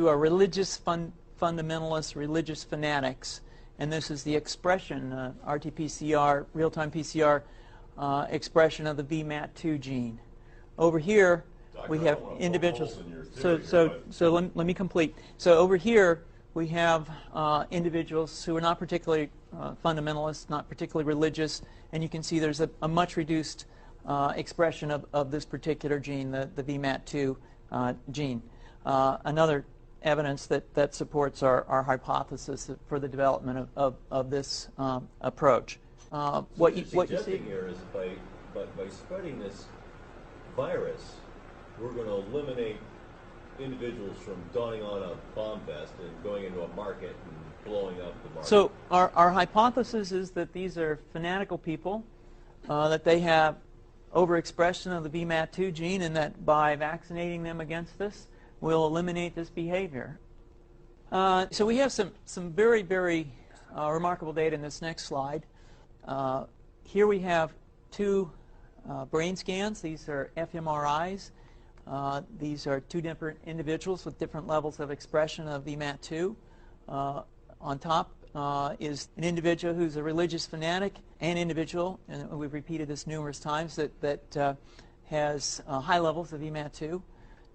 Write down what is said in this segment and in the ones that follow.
who are religious fundamentalists, religious fanatics, and this is the expression, RT-PCR, real-time PCR expression of the VMAT2 gene. Over here, we have individuals. So let me complete. So over here, we have individuals who are not particularly fundamentalists, not particularly religious, and you can see there's a much reduced expression of this particular gene, the VMAT2 gene. Another evidence that supports our hypothesis for the development of this approach. What you see here is by spreading this virus, we're going to eliminate individuals from donning on a bomb vest and going into a market and blowing up the market. So our hypothesis is that these are fanatical people, that they have overexpression of the VMAT2 gene, and that by vaccinating them against this, we'll eliminate this behavior. So we have some very, very remarkable data in this next slide. Here we have two brain scans. These are fMRIs. These are two different individuals with different levels of expression of VMAT2. On top is an individual who's a religious fanatic, an individual, and we've repeated this numerous times, that has high levels of VMAT2.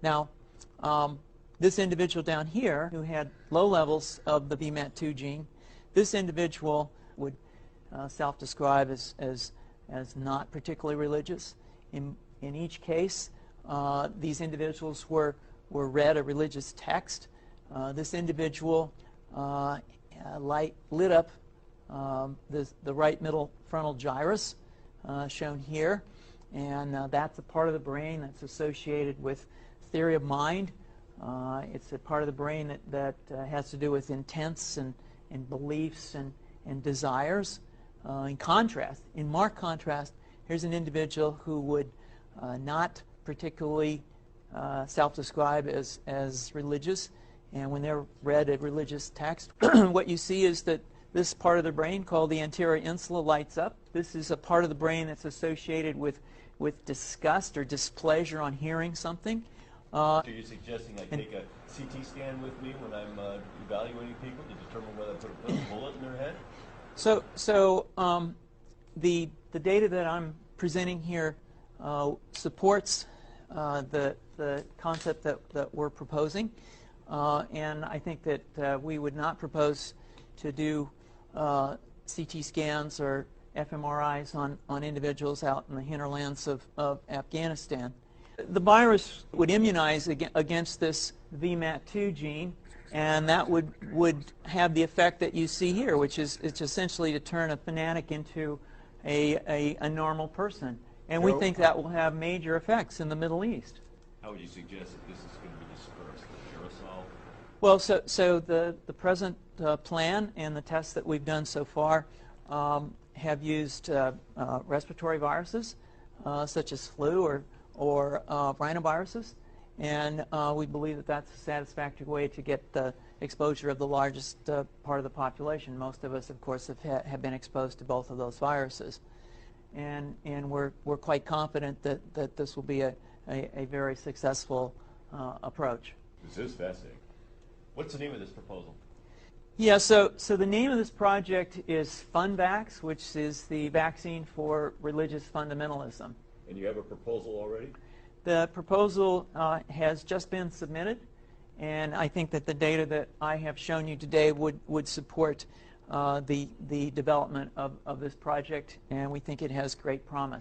Now, this individual down here who had low levels of the VMAT2 gene, this individual would self-describe as not particularly religious. In each case, these individuals were read a religious text. This individual lit up the right middle frontal gyrus, shown here, and that's a part of the brain that's associated with theory of mind. It's a part of the brain that has to do with intents and beliefs and desires. In marked contrast, here's an individual who would not particularly self-describe as religious, and when they're read a religious text, what you see is that this part of the brain called the anterior insula lights up. This is a part of the brain that's associated with disgust or displeasure on hearing something. So you're suggesting I take a CT scan with me when I'm evaluating people to determine whether I put a bullet in their head? So the data that I'm presenting here supports the concept that we're proposing, and I think that we would not propose to do CT scans or fMRIs on individuals out in the hinterlands of Afghanistan. The virus would immunize against this VMAT2 gene, and that would have the effect that you see here, which is it's essentially to turn a fanatic into a normal person. And we think that will have major effects in the Middle East. How would you suggest that this is going to be dispersed? Aerosol? Well, so the present plan and the tests that we've done so far have used respiratory viruses, such as flu or rhinoviruses, and we believe that that's a satisfactory way to get the exposure of the largest part of the population. Most of us, of course, have been exposed to both of those viruses, and we're quite confident that this will be a very successful approach. This is fascinating. What's the name of this proposal? Yeah, so the name of this project is FunVax, which is the vaccine for religious fundamentalism. And you have a proposal already? The proposal has just been submitted, and I think that the data that I have shown you today would support the development of this project, and we think it has great promise.